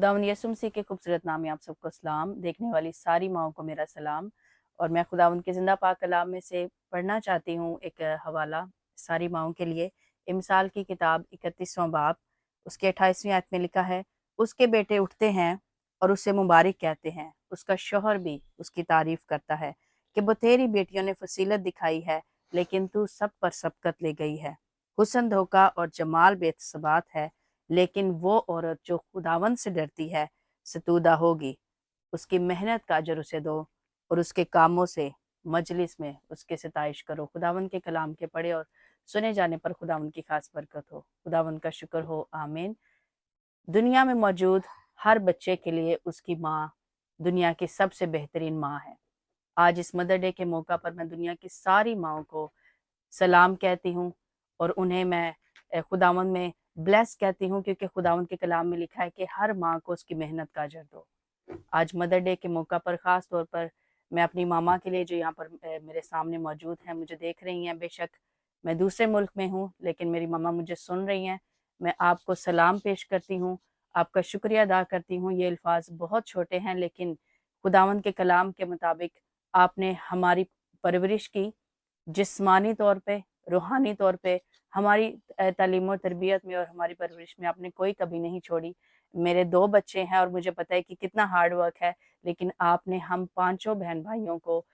खुदावंद यीशु मसीह के खूबसूरत नाम में आप सबको सलाम। देखने वाली सारी माओं को मेरा सलाम। और मैं खुदावंद के जिंदा पाक कलाम में से पढ़ना चाहती हूँ एक हवाला सारी माओं के लिए। इमसाल की किताब 31वां बाब उसके 28वीं आयत में लिखा है, उसके बेटे उठते हैं और उसे मुबारक कहते हैं, उसका शौहर भी उसकी तारीफ करता है कि वो तेरी बेटियों ने फसीलत दिखाई है, लेकिन तू सब पर सबकत ले गई है। हुस्न धोखा और जमाल बेतसबात है, लेकिन वो औरत जो खुदावंद से डरती है सतूदा होगी। उसकी मेहनत का अजर उसे दो और उसके कामों से मजलिस में उसके सताइश करो। खुदावंद के कलाम के पढ़े और सुने जाने पर खुदावंद की खास बरकत हो। खुदावंद का शुक्र हो, आमीन। दुनिया में मौजूद हर बच्चे के लिए उसकी माँ दुनिया की सबसे बेहतरीन माँ है। आज इस मदर डे के मौका पर मैं दुनिया की सारी माँओं को सलाम कहती हूँ और उन्हें मैं खुदावंद में ब्लेस कहती हूँ, क्योंकि खुदावंद के कलाम में लिखा है कि हर माँ को उसकी मेहनत का अजर दो। आज मदर डे के मौका पर ख़ास तौर पर मैं अपनी मामा के लिए, जो यहाँ पर मेरे सामने मौजूद हैं, मुझे देख रही हैं, बेशक मैं दूसरे मुल्क में हूँ लेकिन मेरी मामा मुझे सुन रही हैं, मैं आपको सलाम पेश करती हूँ, आपका शुक्रिया अदा करती हूँ। ये अल्फाज बहुत छोटे हैं लेकिन खुदावंद के कलाम के मुताबिक आपने हमारी परवरिश की, जिस्मानी तौर पे, रूहानी तौर पे, हमारी तालीम और तरबियत में और हमारी परवरिश में आपने कोई कमी नहीं छोड़ी। मेरे 2 बच्चे हैं और मुझे पता है कि कितना हार्ड वर्क है, लेकिन आपने हम पाँचों बहन-भाइयों को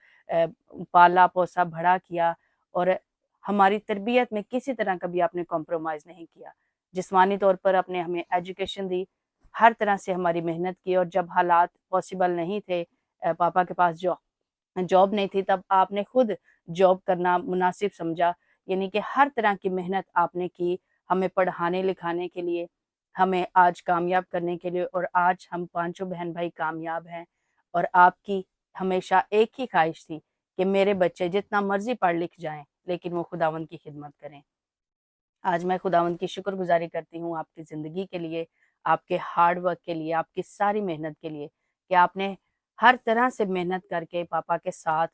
पाला-पोसा, बड़ा किया और हमारी तरबियत में किसी तरह का भी आपने कॉम्प्रोमाइज़ नहीं किया। जिस्मानी तौर पर आपने हमें एजुकेशन दी, हर तरह से हमारी मेहनत की, और जब हालात पॉसिबल नहीं थे, पापा के पास जॉब नहीं थी, तब आपने खुद जॉब करना मुनासिब समझा। यानी कि हर तरह की मेहनत आपने की हमें पढ़ाने लिखाने के लिए, हमें आज कामयाब करने के लिए, और आज हम पांचों बहन भाई कामयाब हैं। और आपकी हमेशा एक ही ख्वाहिश थी कि मेरे बच्चे जितना मर्जी पढ़ लिख जाएं लेकिन वो खुदावंद की खिदमत करें। आज मैं खुदावंद की शुक्रगुजारी करती हूँ आपकी ज़िंदगी के लिए, आपके हार्ड वर्क के लिए, आपकी सारी मेहनत के लिए, कि आपने हर तरह से मेहनत करके पापा के साथ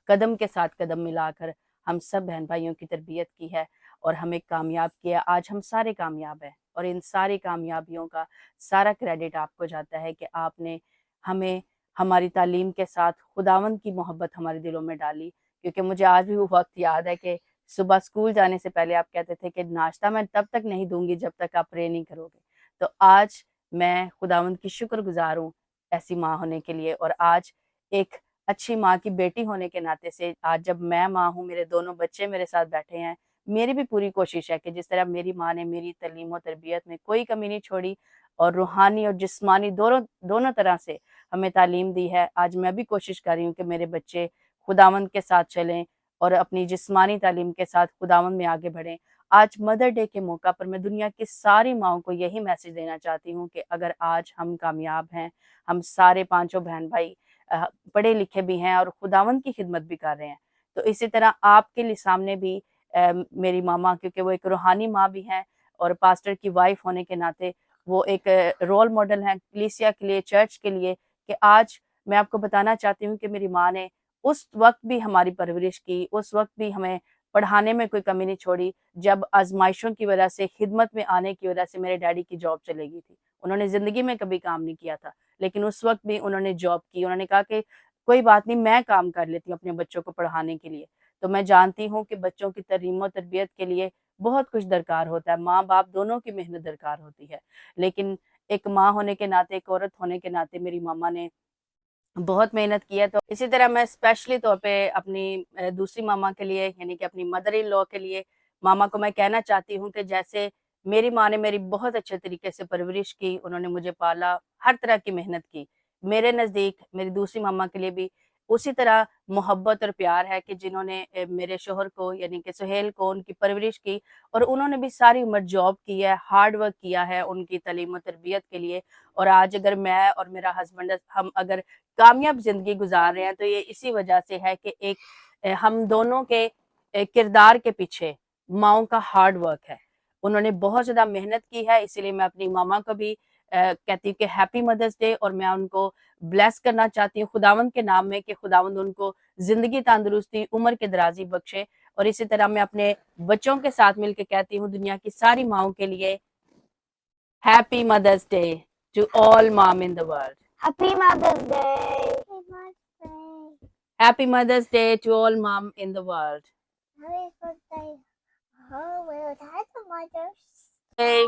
कदम मिलाकर हम सब बहन भाइयों की तरबियत की है और हमें कामयाब किया। आज हम सारे कामयाब हैं और इन सारी कामयाबियों का सारा क्रेडिट आपको जाता है कि आपने हमें हमारी तालीम के साथ खुदावंद की मोहब्बत हमारे दिलों में डाली। क्योंकि मुझे आज भी वो वक़्त याद है कि सुबह स्कूल जाने से पहले आप कहते थे कि नाश्ता मैं तब तक नहीं दूँगी जब तक आप प्रे नहीं करोगे। तो आज मैं खुदावंद की शुक्रगुज़ार हूँ ऐसी माँ होने के लिए, और आज एक अच्छी माँ की बेटी होने के नाते से आज जब मैं माँ हूँ, मेरे दोनों बच्चे मेरे साथ बैठे हैं, मेरी भी पूरी कोशिश है कि जिस तरह मेरी माँ ने मेरी तालीम और तरबियत में कोई कमी नहीं छोड़ी और रूहानी और जिस्मानी दोनों दोनों तरह से हमें तालीम दी है, आज मैं भी कोशिश कर रही हूँ कि मेरे बच्चे खुदावंद के साथ चलें और अपनी जिस्मानी तालीम के साथ खुदावंद में आगे बढ़ें। आज मदर डे के मौका पर मैं दुनिया की सारी माँओं को यही मैसेज देना चाहती हूँ कि अगर आज हम कामयाब हैं, हम सारे पाँचों बहन-भाई पढ़े लिखे भी हैं और खुदावंद की खिदमत भी कर रहे हैं, तो इसी तरह आपके लिए सामने भी मेरी मामा, क्योंकि वो एक रूहानी माँ भी हैं और पास्टर की वाइफ होने के नाते वो एक रोल मॉडल हैं कलीसिया के लिए, चर्च के लिए, कि आज मैं आपको बताना चाहती हूँ कि मेरी माँ ने उस वक़्त भी हमारी परवरिश की, उस वक़्त भी हमें पढ़ाने में कोई कमी नहीं छोड़ी, जब आज़माइशों की वजह से, खिदमत में आने की वजह से मेरे डैडी की जॉब चली गई थी। उन्होंने ज़िंदगी में कभी काम नहीं किया था, लेकिन उस वक़्त भी उन्होंने जॉब की। उन्होंने कहा कि कोई बात नहीं, मैं काम कर लेती हूँ अपने बच्चों को पढ़ाने के लिए। तो मैं जानती हूँ कि बच्चों की तालीम और तरबियत के लिए बहुत कुछ दरकार होता है, माँ-बाप दोनों की मेहनत दरकार होती है। लेकिन एक माँ होने के नाते, एक औरत होने के नाते मेरी मम्मा ने बहुत मेहनत की है। तो इसी तरह मैं स्पेशली तौर पे अपनी दूसरी मामा के लिए, यानी कि अपनी मदर इन लॉ के लिए, मामा को मैं कहना चाहती हूँ कि जैसे मेरी माँ ने मेरी बहुत अच्छे तरीके से परवरिश की, उन्होंने मुझे पाला, हर तरह की मेहनत की। मेरे नज़दीक मेरी दूसरी मामा के लिए भी उसी तरह मोहब्बत और प्यार है कि जिन्होंने मेरे शौहर को, यानी कि सुहेल को, उनकी परवरिश की और उन्होंने भी सारी उम्र जॉब की है, हार्ड वर्क किया है उनकी तालीम और तरबियत के लिए। और आज अगर मैं और मेरा हस्बैंड हम अगर कामयाब ज़िंदगी गुज़ार रहे हैं तो ये इसी वजह से है कि एक हम दोनों के किरदार के पीछे माँओं का हार्ड वर्क है। उन्होंने बहुत ज़्यादा मेहनत की है, इसीलिए मैं अपनी मामा को भी कहती हूँ कि हैप्पी मदर्स डे, और मैं उनको ब्लेस करना चाहती हूँ खुदावंद के नाम में कि खुदावंद उनको ज़िंदगी, तंदुरुस्ती, उम्र की दराज़ी बख्शे। और इसी तरह मैं अपने बच्चों के साथ मिलके कहती हूँ दुनिया की सारी माँओं के लिए happy mother's day to all mom in the world. Happy Mother's Day. Happy Mother's Day to all mom in the world. Happy birthday. Oh, well, that's a Mother's Day.